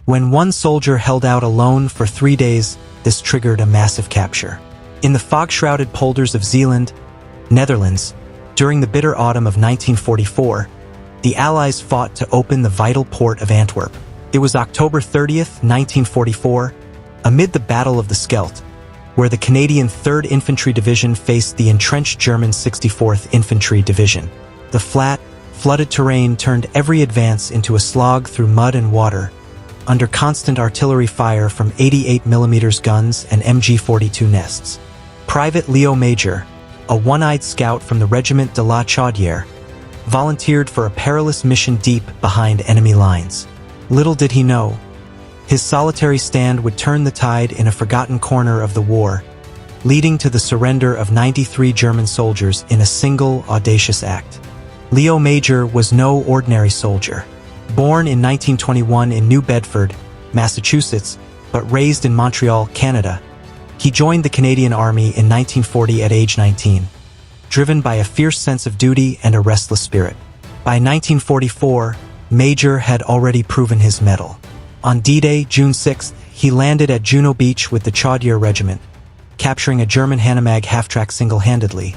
When one soldier held out alone for 3 days, this triggered a massive capture. In the fog-shrouded polders of Zeeland, Netherlands, during the bitter autumn of 1944, the Allies fought to open the vital port of Antwerp. It was October 30th, 1944, amid the Battle of the Scheldt, where the Canadian 3rd Infantry Division faced the entrenched German 64th Infantry Division. The flat, flooded terrain turned every advance into a slog through mud and water, under constant artillery fire from 88mm guns and MG-42 nests. Private Leo Major, a one-eyed scout from the Regiment de la Chaudière, volunteered for a perilous mission deep behind enemy lines. Little did he know, his solitary stand would turn the tide in a forgotten corner of the war, leading to the surrender of 93 German soldiers in a single audacious act. Leo Major was no ordinary soldier. Born in 1921 in New Bedford, Massachusetts, but raised in Montreal, Canada, he joined the Canadian Army in 1940 at age 19, driven by a fierce sense of duty and a restless spirit. By 1944, Major had already proven his mettle. On D-Day, June 6th, he landed at Juno Beach with the Chaudière Regiment, capturing a German Hanomag half-track single-handedly,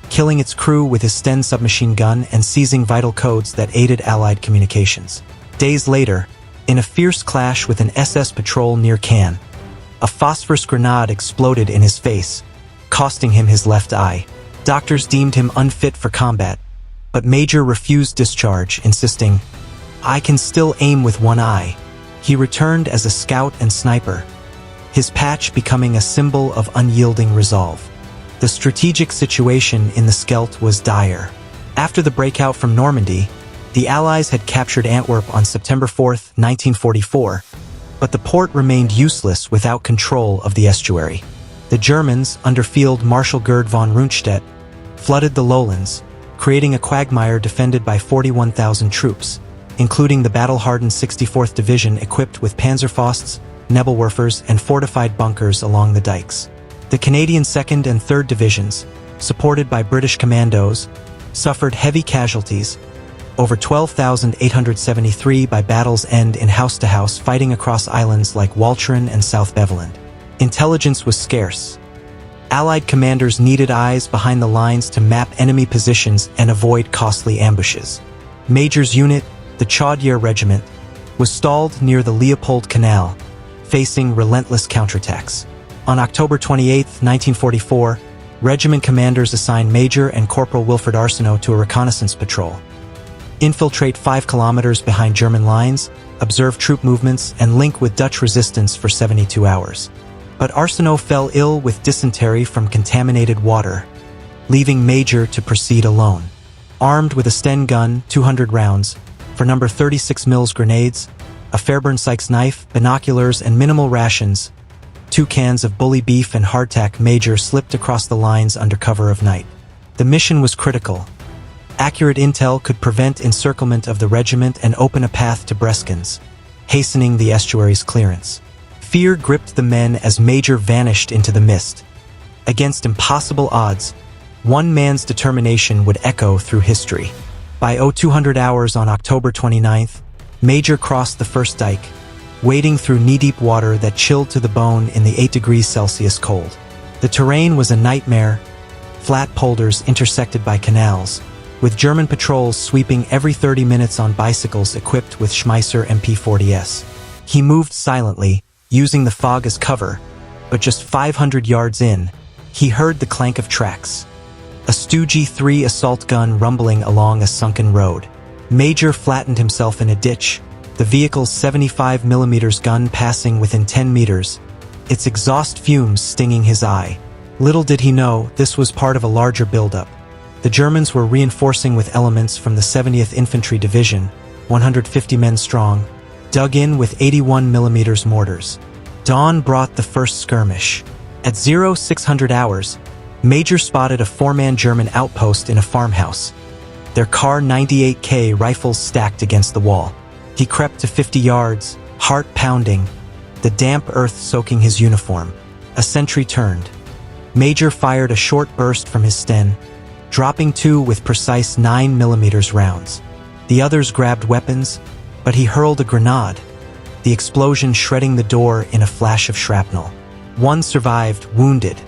killing its crew with his Sten submachine gun and seizing vital codes that aided Allied communications. Days later, in a fierce clash with an SS patrol near Cannes, a phosphorus grenade exploded in his face, costing him his left eye. Doctors deemed him unfit for combat, but Major refused discharge, insisting, "I can still aim with one eye." He returned as a scout and sniper, his patch becoming a symbol of unyielding resolve. The strategic situation in the Scheldt was dire. After the breakout from Normandy, the Allies had captured Antwerp on September 4, 1944, but the port remained useless without control of the estuary. The Germans, under Field Marshal Gerd von Rundstedt, flooded the lowlands, creating a quagmire defended by 41,000 troops, including the battle-hardened 64th Division equipped with Panzerfausts, Nebelwerfers, and fortified bunkers along the dikes. The Canadian 2nd and 3rd Divisions, supported by British commandos, suffered heavy casualties, over 12,873 by battle's end in house-to-house fighting across islands like Walcheren and South Beveland. Intelligence was scarce. Allied commanders needed eyes behind the lines to map enemy positions and avoid costly ambushes. Major's unit, the Chaudière Regiment, was stalled near the Leopold Canal, facing relentless counterattacks. On October 28, 1944, regiment commanders assigned Major and Corporal Wilfred Arsenault to a reconnaissance patrol. Infiltrate 5 kilometers behind German lines, observe troop movements, and link with Dutch resistance for 72 hours. But Arsenault fell ill with dysentery from contaminated water, leaving Major to proceed alone. Armed with a Sten gun, 200 rounds, for number 36 mils grenades, a Fairbairn Sykes knife, binoculars, and minimal rations, 2 cans of bully beef and hardtack, Major slipped across the lines under cover of night. The mission was critical. Accurate intel could prevent encirclement of the regiment and open a path to Breskens, hastening the estuary's clearance. Fear gripped the men as Major vanished into the mist. Against impossible odds, one man's determination would echo through history. By 0200 hours on October 29th, Major crossed the first dike, wading through knee-deep water that chilled to the bone in the 8 degrees Celsius cold. The terrain was a nightmare, flat polders intersected by canals, with German patrols sweeping every 30 minutes on bicycles equipped with Schmeisser MP40s. He moved silently, using the fog as cover, but just 500 yards in, he heard the clank of tracks. A Stu G3 assault gun rumbling along a sunken road. Major flattened himself in a ditch, the vehicle's 75mm gun passing within 10 meters, its exhaust fumes stinging his eye. Little did he know, this was part of a larger buildup. The Germans were reinforcing with elements from the 70th Infantry Division, 150 men strong, dug in with 81mm mortars. Dawn brought the first skirmish. At 0600 hours, Major spotted a 4-man German outpost in a farmhouse, their Kar 98K rifles stacked against the wall. He crept to 50 yards, heart pounding, the damp earth soaking his uniform. A sentry turned. Major fired a short burst from his Sten, dropping 2 with precise 9mm rounds. The others grabbed weapons, but he hurled a grenade. the explosion shredding the door in a flash of shrapnel. One survived, wounded.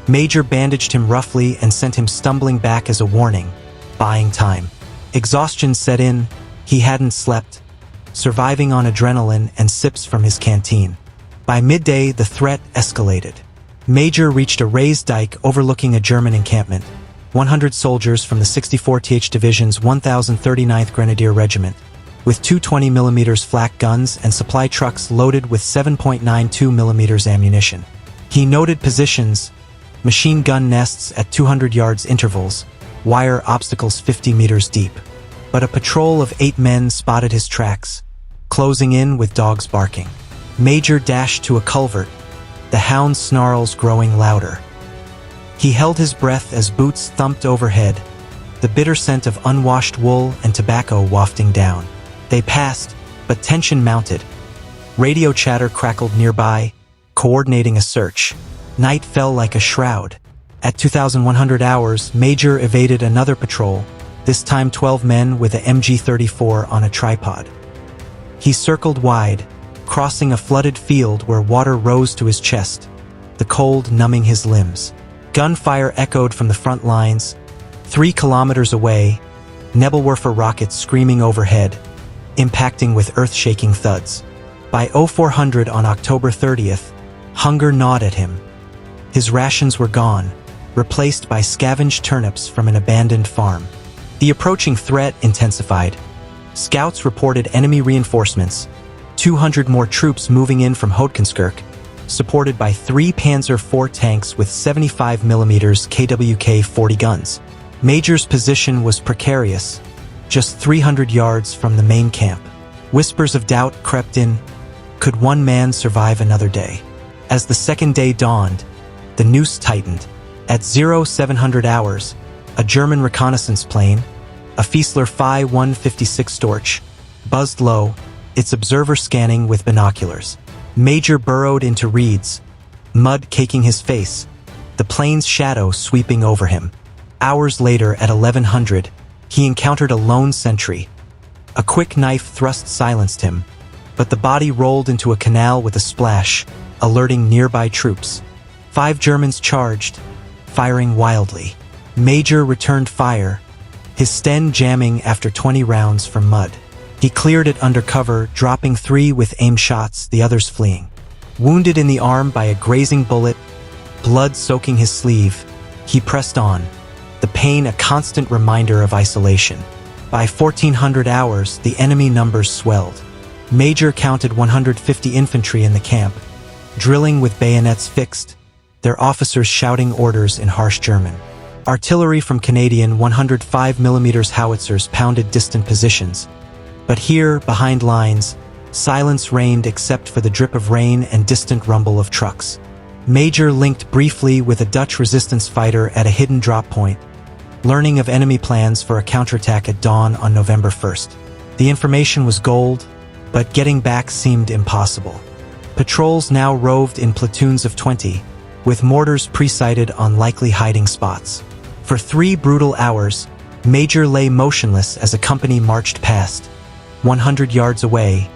Major bandaged him roughly and sent him stumbling back as a warning, buying time. Exhaustion set in, he hadn't slept, surviving on adrenaline and sips from his canteen. By midday, the threat escalated. Major reached a raised dike overlooking a German encampment. 100 soldiers from the 64th Division's 1039th Grenadier Regiment, with two 20mm flak guns and supply trucks loaded with 7.92mm ammunition. He noted positions, machine gun nests at 200 yards intervals, wire obstacles 50 meters deep. But a patrol of 8 men spotted his tracks, closing in with dogs barking. Major dashed to a culvert, the hound's snarls growing louder. He held his breath as boots thumped overhead, the bitter scent of unwashed wool and tobacco wafting down. They passed, but tension mounted. Radio chatter crackled nearby, coordinating a search. Night fell like a shroud. At 2,100 hours, Major evaded another patrol, this time 12 men with a MG-34 on a tripod. He circled wide, crossing a flooded field where water rose to his chest, the cold numbing his limbs. Gunfire echoed from the front lines. 3 kilometers away, Nebelwerfer rockets screaming overhead, impacting with earth-shaking thuds. By 0400 on October 30th, hunger gnawed at him. His rations were gone, replaced by scavenged turnips from an abandoned farm. The approaching threat intensified. Scouts reported enemy reinforcements, 200 more troops moving in from Houtkenskirk, supported by 3 Panzer IV tanks with 75mm KWK-40 guns. Major's position was precarious, just 300 yards from the main camp. Whispers of doubt crept in. Could one man survive another day? As the second day dawned, the noose tightened. At 0700 hours, a German reconnaissance plane, a Fiesler Phi 156 Storch, buzzed low, its observer scanning with binoculars. Major burrowed into reeds, mud caking his face, the plane's shadow sweeping over him. Hours later, at 1100, he encountered a lone sentry. A quick knife thrust silenced him, but the body rolled into a canal with a splash, alerting nearby troops. 5 Germans charged, firing wildly. Major returned fire, his Sten jamming after 20 rounds from mud. He cleared it under cover, dropping 3 with aim shots, the others fleeing. Wounded in the arm by a grazing bullet, blood soaking his sleeve, he pressed on, the pain a constant reminder of isolation. By 1400 hours, the enemy numbers swelled. Major counted 150 infantry in the camp, drilling with bayonets fixed, their officers shouting orders in harsh German. Artillery from Canadian 105mm howitzers pounded distant positions. But here, behind lines, silence reigned except for the drip of rain and distant rumble of trucks. Major linked briefly with a Dutch resistance fighter at a hidden drop point, learning of enemy plans for a counterattack at dawn on November 1st. The information was gold, but getting back seemed impossible. Patrols now roved in platoons of 20, with mortars pre-sighted on likely hiding spots. For 3 brutal hours, Major lay motionless as a company marched past, 100 yards away,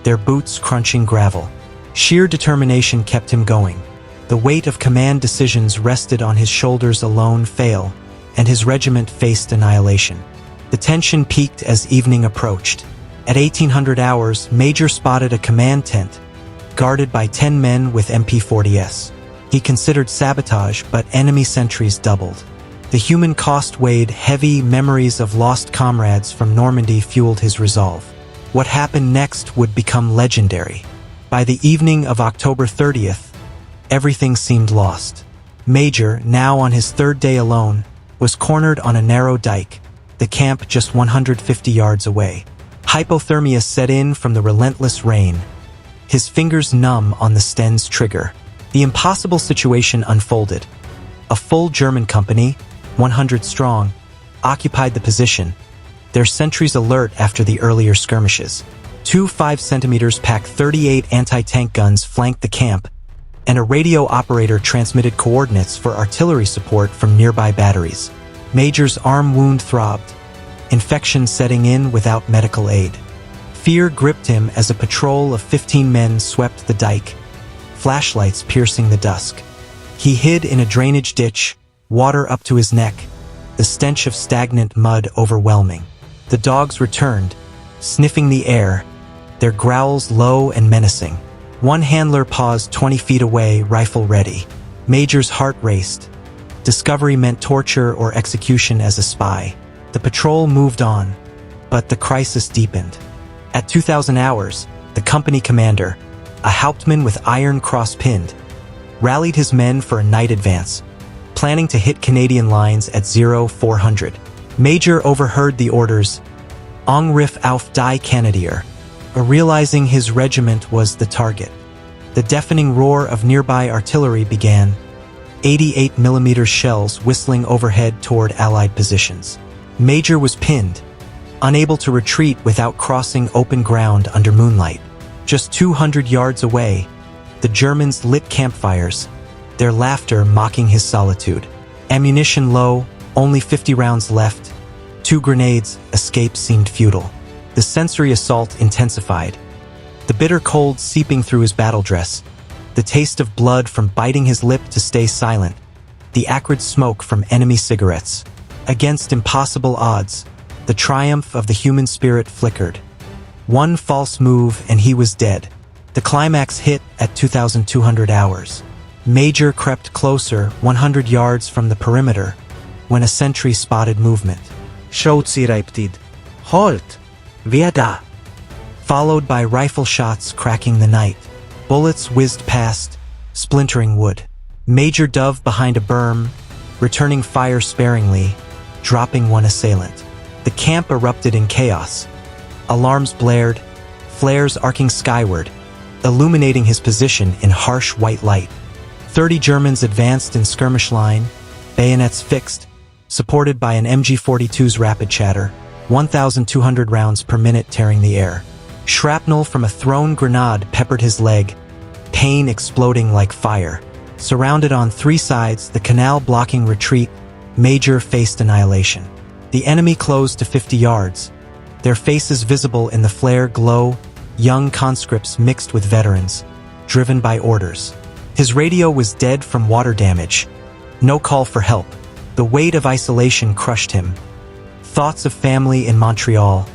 their boots crunching gravel. Sheer determination kept him going. The weight of command decisions rested on his shoulders alone fail, and his regiment faced annihilation. The tension peaked as evening approached. At 1800 hours, Major spotted a command tent, guarded by 10 men with MP-40s. He considered sabotage, but enemy sentries doubled. The human cost weighed heavy. Memories of lost comrades from Normandy fueled his resolve. What happened next would become legendary. By the evening of October 30th, everything seemed lost. Major, now on his 3rd day alone, was cornered on a narrow dike, the camp just 150 yards away. Hypothermia set in from the relentless rain, his fingers numb on the Sten's trigger. The impossible situation unfolded. A full German company, 100 strong, occupied the position, their sentries alert after the earlier skirmishes. 2 5cm pack 38 anti-tank guns flanked the camp, and a radio operator transmitted coordinates for artillery support from nearby batteries. Major's arm wound throbbed, infection setting in without medical aid. Fear gripped him as a patrol of 15 men swept the dike, flashlights piercing the dusk. He hid in a drainage ditch, water up to his neck, the stench of stagnant mud overwhelming. The dogs returned, sniffing the air, their growls low and menacing. One handler paused 20 feet away, rifle ready. Major's heart raced. Discovery meant torture or execution as a spy. The patrol moved on, but the crisis deepened. At 2,000 hours, the company commander, a Hauptmann with Iron Cross pinned, rallied his men for a night advance, planning to hit Canadian lines at 0400. Major overheard the orders, Angriff auf die Kanadier, realizing his regiment was the target. The deafening roar of nearby artillery began, 88mm shells whistling overhead toward Allied positions. Major was pinned, unable to retreat without crossing open ground under moonlight. Just 200 yards away, the Germans lit campfires, their laughter mocking his solitude. Ammunition low, only 50 rounds left. 2 grenades, escape seemed futile. The sensory assault intensified. The bitter cold seeping through his battle dress, the taste of blood from biting his lip to stay silent, the acrid smoke from enemy cigarettes. Against impossible odds, the triumph of the human spirit flickered. One false move and he was dead. The climax hit at 2,200 hours. Major crept closer, 100 yards from the perimeter, when a sentry spotted movement. Schutzreiptid. Halt! Wer da? Followed by rifle shots cracking the night. Bullets whizzed past, splintering wood. Major dove behind a berm, returning fire sparingly, dropping one assailant. The camp erupted in chaos. Alarms blared, flares arcing skyward, illuminating his position in harsh white light. 30 Germans advanced in skirmish line, bayonets fixed, supported by an MG-42's rapid chatter, 1,200 rounds per minute tearing the air. Shrapnel from a thrown grenade peppered his leg, pain exploding like fire. Surrounded on 3 sides, the canal blocking retreat, Major faced annihilation. The enemy closed to 50 yards, their faces visible in the flare glow, young conscripts mixed with veterans, driven by orders. His radio was dead from water damage. No call for help. The weight of isolation crushed him. Thoughts of family in Montreal,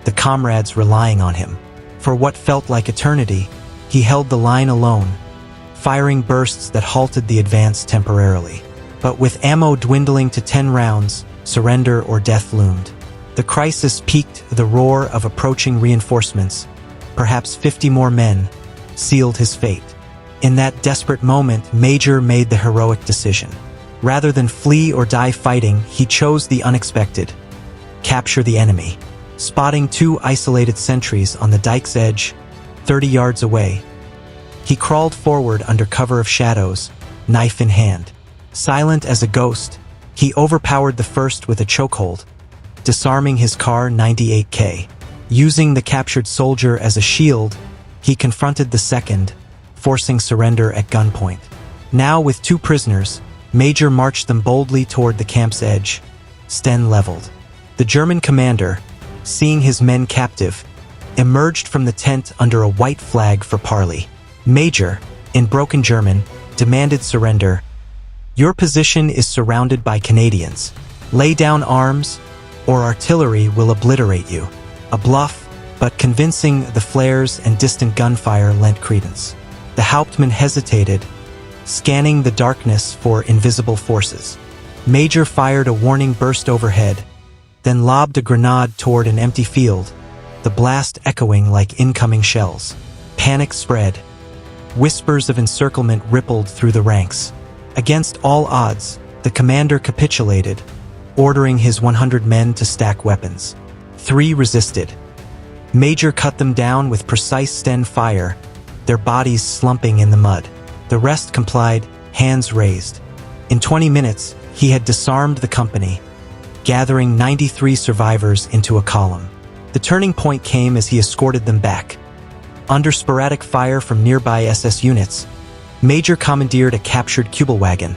the comrades relying on him. For what felt like eternity, he held the line alone, firing bursts that halted the advance temporarily. But with ammo dwindling to 10 rounds, surrender or death loomed. The crisis peaked. The roar of approaching reinforcements, perhaps 50 more men, sealed his fate. In that desperate moment, Major made the heroic decision. Rather than flee or die fighting, he chose the unexpected. Capture the enemy. Spotting 2 isolated sentries on the dike's edge, 30 yards away, he crawled forward under cover of shadows, knife in hand. Silent as a ghost, he overpowered the first with a chokehold, disarming his Kar 98K. Using the captured soldier as a shield, he confronted the second, forcing surrender at gunpoint. Now with 2 prisoners, Major marched them boldly toward the camp's edge, Sten leveled. The German commander, seeing his men captive, emerged from the tent under a white flag for parley. Major, in broken German, demanded surrender. Your position is surrounded by Canadians. Lay down arms, or artillery will obliterate you. A bluff, but convincing. The flares and distant gunfire lent credence. The Hauptmann hesitated, scanning the darkness for invisible forces. Major fired a warning burst overhead, then lobbed a grenade toward an empty field, the blast echoing like incoming shells. Panic spread. Whispers of encirclement rippled through the ranks. Against all odds, the commander capitulated, ordering his 100 men to stack weapons. 3 resisted. Major cut them down with precise Sten fire, their bodies slumping in the mud. The rest complied, hands raised. In 20 minutes, he had disarmed the company, gathering 93 survivors into a column. The turning point came as he escorted them back. Under sporadic fire from nearby SS units, Major commandeered a captured Kubelwagen,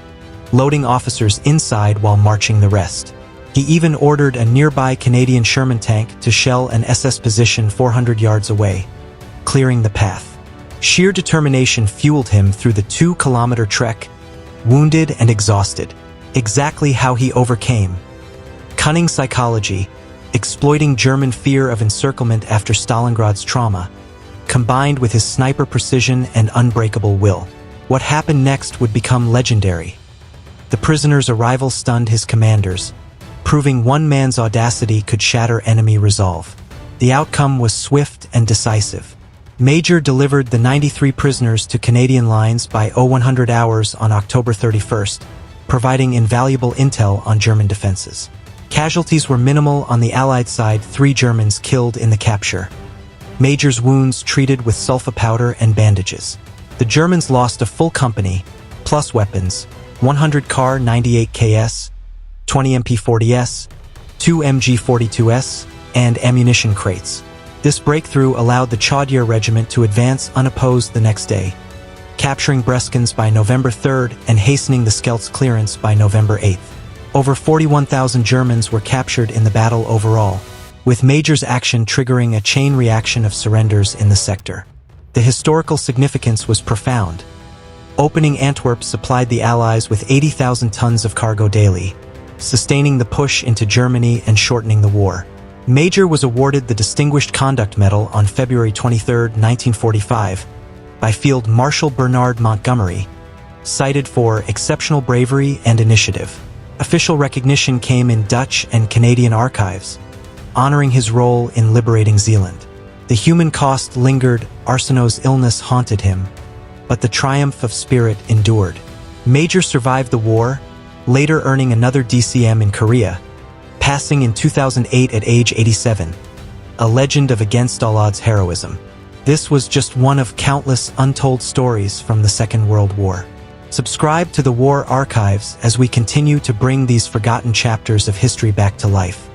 loading officers inside while marching the rest. He even ordered a nearby Canadian Sherman tank to shell an SS position 400 yards away, clearing the path. Sheer determination fueled him through the 2-kilometer trek, wounded and exhausted, exactly how he overcame. Cunning psychology, exploiting German fear of encirclement after Stalingrad's trauma, combined with his sniper precision and unbreakable will. What happened next would become legendary. The prisoner's arrival stunned his commanders, proving one man's audacity could shatter enemy resolve. The outcome was swift and decisive. Major delivered the 93 prisoners to Canadian lines by 0100 hours on October 31st, providing invaluable intel on German defenses. Casualties were minimal on the Allied side, 3 Germans killed in the capture. Major's wounds treated with sulfa powder and bandages. The Germans lost a full company, plus weapons, 100 Kar 98KS, 20 MP40S, 2 MG42S, and ammunition crates. This breakthrough allowed the Chaudière Regiment to advance unopposed the next day, capturing Breskens by November 3rd and hastening the Scheldt's clearance by November 8th. Over 41,000 Germans were captured in the battle overall, with Major's action triggering a chain reaction of surrenders in the sector. The historical significance was profound. Opening Antwerp supplied the Allies with 80,000 tons of cargo daily, sustaining the push into Germany and shortening the war. Major was awarded the Distinguished Conduct Medal on February 23, 1945, by Field Marshal Bernard Montgomery, cited for exceptional bravery and initiative. Official recognition came in Dutch and Canadian archives, honoring his role in liberating Zeeland. The human cost lingered, Arsenault's illness haunted him, but the triumph of spirit endured. Major survived the war, later earning another DCM in Korea, passing in 2008 at age 87, a legend of against all odds heroism. This was just one of countless untold stories from the Second World War. Subscribe to the War Archives as we continue to bring these forgotten chapters of history back to life.